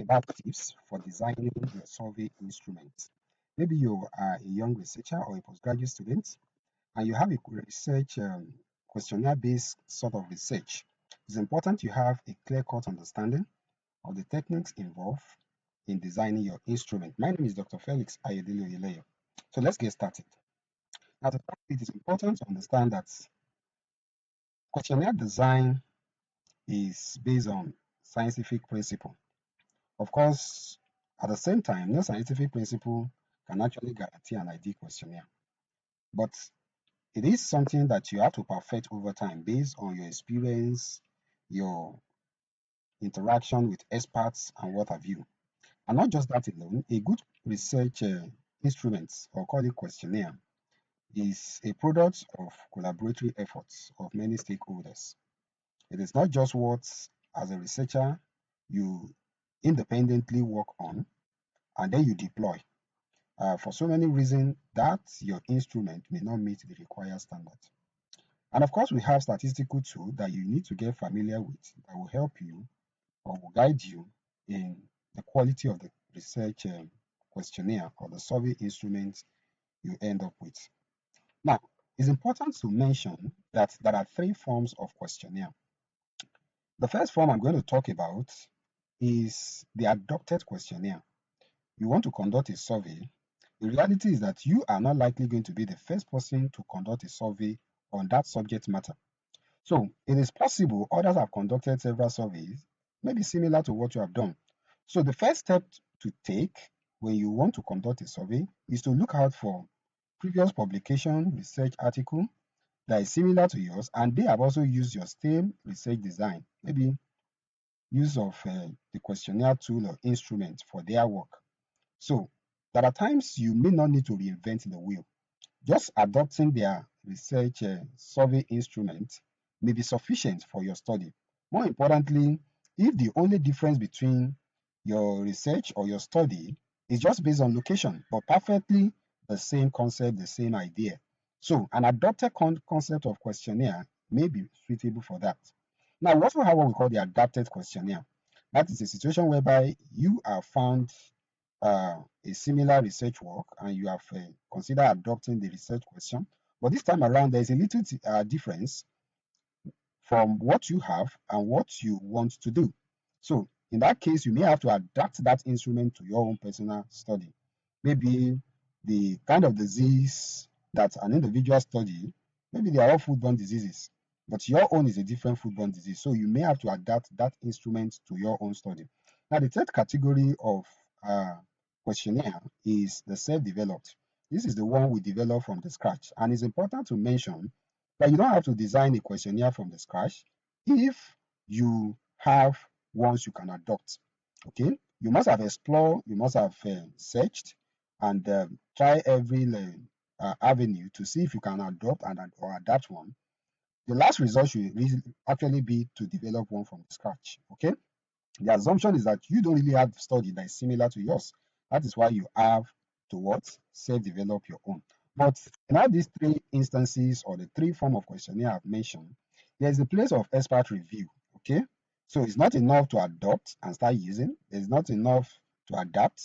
about tips for designing your survey instrument. Maybe you are a young researcher or a postgraduate student and you have a research questionnaire-based sort of research. It's important you have a clear-cut understanding of the techniques involved in designing your instrument. My name is Dr. Felix Ayedele. So let's get started. Now, to start, it is important to understand that questionnaire design is based on scientific principle. Of course, at the same time, no scientific principle can actually guarantee an ideal questionnaire. But it is something that you have to perfect over time based on your experience, your interaction with experts, and what have you. And not just that alone, a good research instrument, or call it questionnaire, is a product of collaboratory efforts of many stakeholders. It is not just what, as a researcher, you independently work on and then you deploy. For so many reasons that your instrument may not meet the required standard. And of course, we have statistical tools that you need to get familiar with that will help you or will guide you in the quality of the research questionnaire or the survey instrument you end up with. Now, it's important to mention that there are three forms of questionnaire. The first form I'm going to talk about is the adopted questionnaire. You want to conduct a survey. The reality is that you are not likely going to be the first person to conduct a survey on that subject matter. So it is possible others have conducted several surveys, maybe similar to what you have done. So the first step to take when you want to conduct a survey is to look out for previous publication, research article that is similar to yours, and they have also used your same research design, maybe use of the questionnaire tool or instrument for their work. So there are times you may not need to reinvent the wheel. Just adopting their research survey instrument may be sufficient for your study. More importantly, if the only difference between your research or your study is just based on location, but perfectly the same concept, the same idea. So an adopted concept of questionnaire may be suitable for that. Now, we also have what we call the adapted questionnaire. That is a situation whereby you are found a similar research work and you have considered adopting the research question. But this time around, there is a little difference from what you have and what you want to do. So in that case, you may have to adapt that instrument to your own personal study. Maybe the kind of disease that an individual study, maybe they are all foodborne diseases, but your own is a different foodborne disease. So you may have to adapt that instrument to your own study. Now, the third category of questionnaire is the self-developed. This is the one we develop from the scratch. And it's important to mention that you don't have to design a questionnaire from the scratch if you have ones you can adopt. Okay, you must have explored, you must have searched and try every avenue to see if you can adopt or adapt one. The last result should actually be to develop one from scratch. Okay, the assumption is that you don't really have study that is similar to yours. That is why you have to what? Self-develop your own. But in all these three instances or the three form of questionnaire I've mentioned, there's a place of expert review. Okay, so it's not enough to adopt and start using. It's not enough to adapt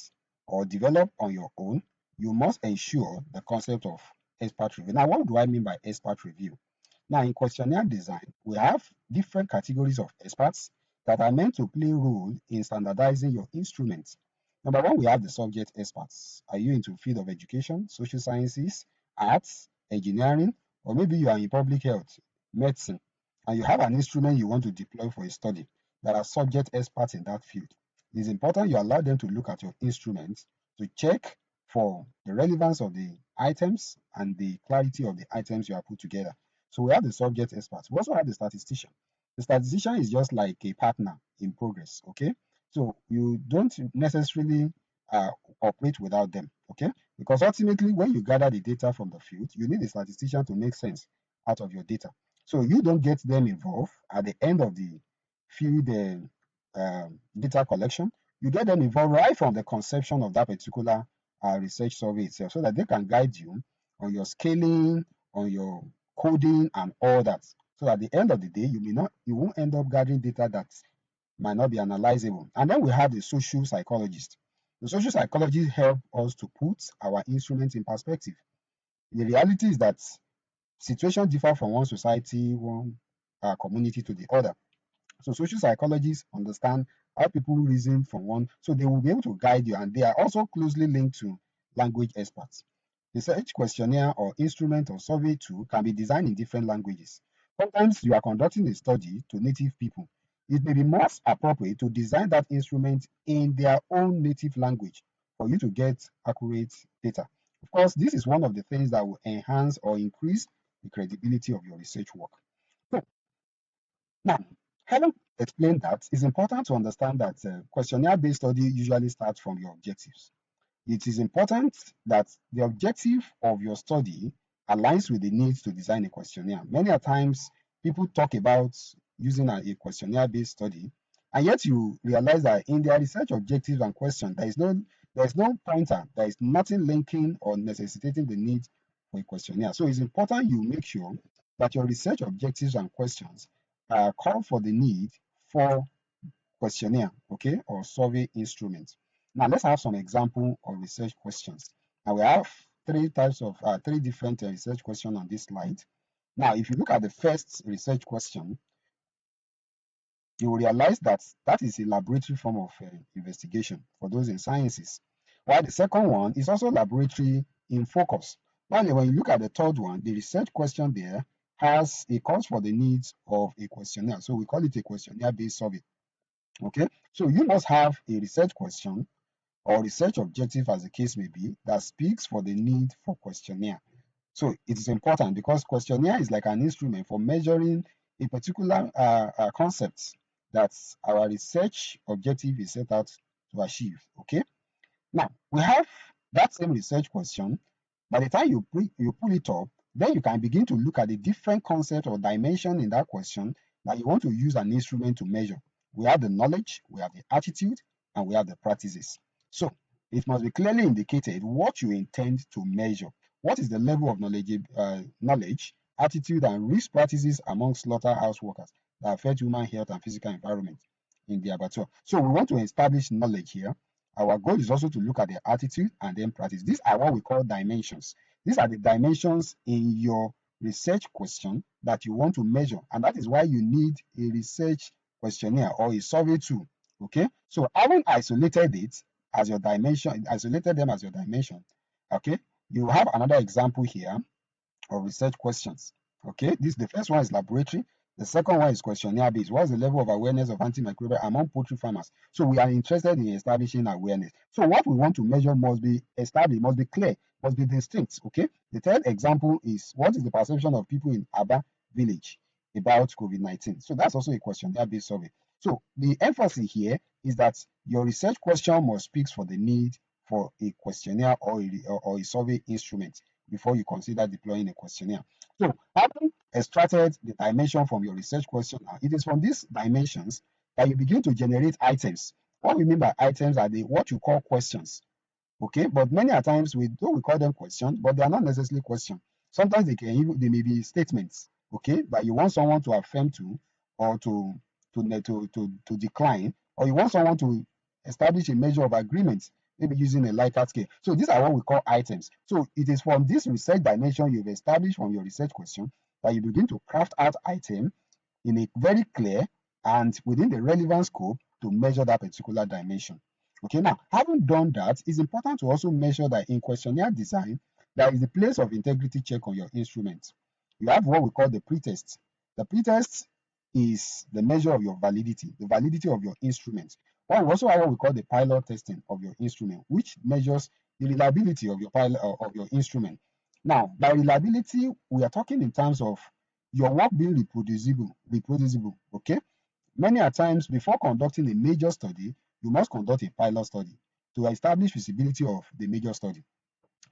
or develop on your own. You must ensure the concept of expert review. Now, what do I mean by expert review? Now, in questionnaire design, we have different categories of experts that are meant to play a role in standardizing your instruments. Number one, we have the subject experts. Are you into field of education, social sciences, arts, engineering, or maybe you are in public health, medicine, and you have an instrument you want to deploy for a study? There are subject experts in that field. It is important you allow them to look at your instruments to check for the relevance of the items and the clarity of the items you have put together. So we have the subject experts. We also have the statistician. The statistician is just like a partner in progress, okay? So you don't necessarily operate without them, okay? Because ultimately, when you gather the data from the field, you need a statistician to make sense out of your data. So you don't get them involved at the end of the field data collection. You get them involved right from the conception of that particular research survey itself, so that they can guide you on your scaling, on your coding, and all that. So at the end of the day, you won't end up gathering data that might not be analyzable. And then we have the social psychologist. The social psychologists help us to put our instruments in perspective. The reality is that situations differ from one society, one community to the other. So social psychologists understand how people reason from one, so they will be able to guide you, and they are also closely linked to language experts. Research questionnaire or instrument or survey tool can be designed in different languages. Sometimes you are conducting a study to native people. It may be most appropriate to design that instrument in their own native language for you to get accurate data. Of course, this is one of the things that will enhance or increase the credibility of your research work. So now, having explained that, it's important to understand that questionnaire-based study usually starts from your objectives. It is important that the objective of your study aligns with the needs to design a questionnaire. Many a times, people talk about using a questionnaire-based study, and yet you realize that in their research objectives and questions, there is no pointer, there is nothing linking or necessitating the need for a questionnaire. So it's important you make sure that your research objectives and questions call for the need for questionnaire, okay, or survey instrument. Now let's have some example of research questions. Now we have three different research questions on this slide. Now, if you look at the first research question, you will realize that that is a laboratory form of investigation for those in sciences. While the second one is also laboratory in focus. Finally, when you look at the third one, the research question there has a calls for the needs of a questionnaire. So we call it a questionnaire-based survey. Okay, so you must have a research question or research objective, as the case may be, that speaks for the need for questionnaire. So it is important because questionnaire is like an instrument for measuring a particular concept that our research objective is set out to achieve. Okay, now we have that same research question. By the time you pull it up, then you can begin to look at the different concepts or dimension in that question that you want to use an instrument to measure. We have the knowledge, we have the attitude, and we have the practices. So it must be clearly indicated what you intend to measure. What is the level of knowledge, attitude, and risk practices among slaughterhouse workers that affect human health and physical environment in the abattoir? So we want to establish knowledge here. Our goal is also to look at the attitude and then practice. These are what we call dimensions. These are the dimensions in your research question that you want to measure, and that is why you need a research questionnaire or a survey tool. Okay, so having isolated them as your dimension, okay, you have another example here of research questions. Okay, the first one is laboratory. The second one is questionnaire based. What's the level of awareness of antimicrobial among poultry farmers? So we are interested in establishing awareness. So what we want to measure must be established, must be clear, must be distinct. Okay. The third example is what is the perception of people in Aba village about COVID-19? So that's also a questionnaire based survey. So the emphasis here is that your research question must speak for the need for a questionnaire or a survey instrument before you consider deploying a questionnaire. So having extracted the dimension from your research question, it is from these dimensions that you begin to generate items. What we mean by items are what you call questions. Okay, but many a times we call them questions, but they are not necessarily questions. Sometimes they may be statements. Okay, that you want someone to affirm to, or to decline, or you want someone to establish a measure of agreement, maybe using a Likert scale. So these are what we call items. So it is from this research dimension you've established from your research question that you begin to craft out item in a very clear and within the relevant scope to measure that particular dimension. Okay, now having done that, it's important to also measure that in questionnaire design, there is the place of integrity check on your instrument. You have what we call the pretest. The pretest is the measure of your validity, the validity of your instrument. Well, we also have what we call the pilot testing of your instrument, which measures the reliability of your instrument. Now, by reliability, we are talking in terms of your work being reproducible. Okay. Many a times, before conducting a major study, you must conduct a pilot study to establish feasibility of the major study.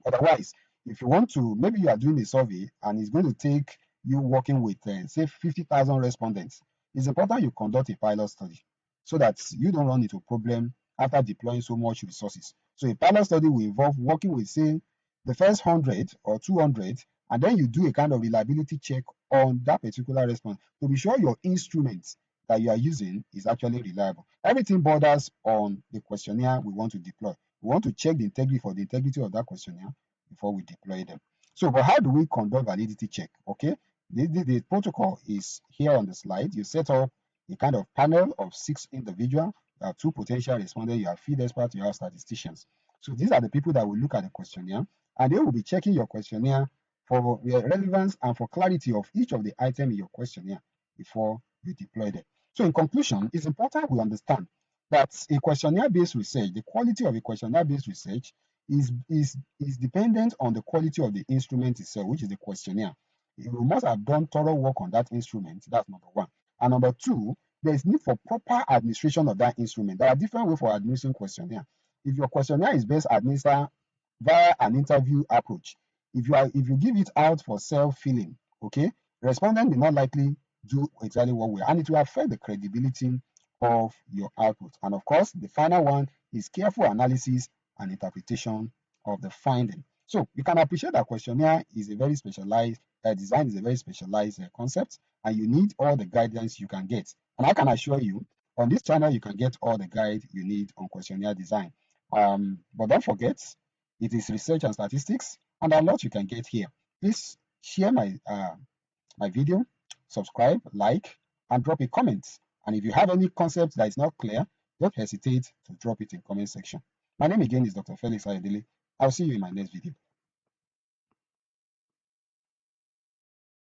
Otherwise, if you want to, maybe you are doing a survey and it's going to take you working with, say, 50,000 respondents, it's important you conduct a pilot study so that you don't run into a problem after deploying so much resources. So a pilot study will involve working with, say, the first 100 or 200, and then you do a kind of reliability check on that particular response to be sure your instruments that you are using is actually reliable. Everything borders on the questionnaire we want to deploy. We want to check the integrity of that questionnaire before we deploy them. So, but how do we conduct validity check? Okay, the protocol is here on the slide. You set up a kind of panel of 6 individuals. You have 2 potential respondents, you have field experts, you have statisticians. So these are the people that will look at the questionnaire, and they will be checking your questionnaire for the relevance and for clarity of each of the items in your questionnaire before you deploy them. So in conclusion, it's important we understand that a questionnaire-based research, the quality of a questionnaire-based research is dependent on the quality of the instrument itself, which is the questionnaire. You must have done thorough work on that instrument. That's number one. And number two, there is need for proper administration of that instrument. There are different ways for administering questionnaire. If your questionnaire is best administered via an interview approach, if you give it out for self-filling, okay, respondent will not likely do exactly what we are, and it will affect the credibility of your output. And of course, the final one is careful analysis and interpretation of the finding. So you can appreciate that questionnaire is a very specialized design is a very specialized concept, and you need all the guidance you can get. And I can assure you, on this channel, you can get all the guide you need on questionnaire design. But don't forget, it is research and statistics, and a lot you can get here. Please share my video, subscribe, like, and drop a comment. And if you have any concept that is not clear, don't hesitate to drop it in comment section. My name again is Dr. Felix Ayodele. I'll see you in my next video.